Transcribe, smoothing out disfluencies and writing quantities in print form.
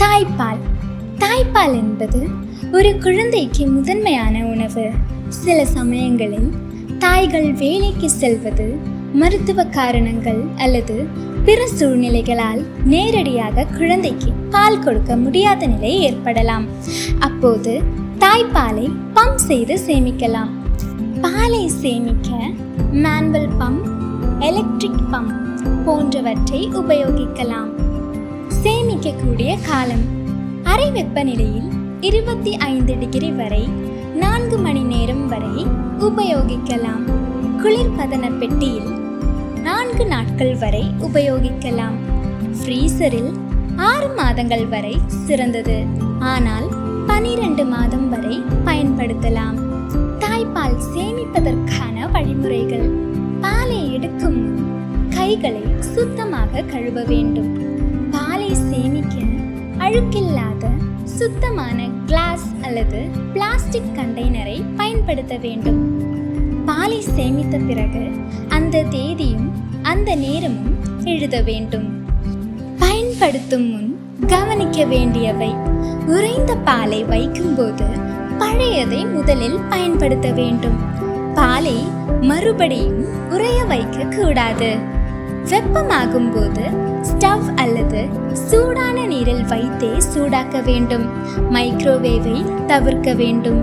தாய்ப்பால். தாய்ப்பால் என்பது ஒரு குழந்தைக்கு முதன்மையான உணவு. சில சமயங்களில் தாய்கள் வேலைக்கு செல்வது, மருத்துவ காரணங்கள் அல்லது பிற சூழ்நிலைகளால் நேரடியாக குழந்தைக்கு பால் கொடுக்க முடியாத நிலை ஏற்படலாம். அப்போது தாய்ப்பாலை பம்ப் செய்து சேமிக்கலாம். பாலை சேமிக்க மேனுவல் பம்ப், எலக்ட்ரிக் பம்ப் போன்றவற்றை உபயோகிக்கலாம். சேமிக்கக்கூடிய காலம்: அறை வெப்பநிலையில் 25 டிகிரி வரை 4 மணி நேரம் வரை உபயோகிக்கலாம். குளிர்பதன பெட்டியில் 4 நாட்கள் வரை உபயோகிக்கலாம். ஃப்ரீசரில் 6 மாதங்கள் வரை சிறந்தது, ஆனால் 12 மாதம் வரை பயன்படுத்தலாம். தாய்ப்பால் சேமிப்பதற்கான வழிமுறைகள்: பாலை எடுக்கும் முன் கைகளை சுத்தமாக கழுவ வேண்டும். பாலை சேமிக்க அழுக்கில்லாத சுத்தமான கிளாஸ் அல்லது பிளாஸ்டிக் கண்டெய்னரை பயன்படுத்த வேண்டும். பாலை சேமித்த பிறகு அந்த தேதியும் அந்த நேரமும் எழுத வேண்டும். பயன்படுத்தும் முன் கவனிக்க வேண்டியவை: உறைந்த பாலை வைக்கும்போது பழையதை முதலில் பயன்படுத்த வேண்டும். பாலை மறுபடியும் உறைய வைக்க கூடாது. வெப்பமாகும் போது ஸ்டவ் அல்லது சூடான நீரில் வைத்தே சூடாக்க வேண்டும். மைக்ரோவேவை தவிர்க்க வேண்டும்.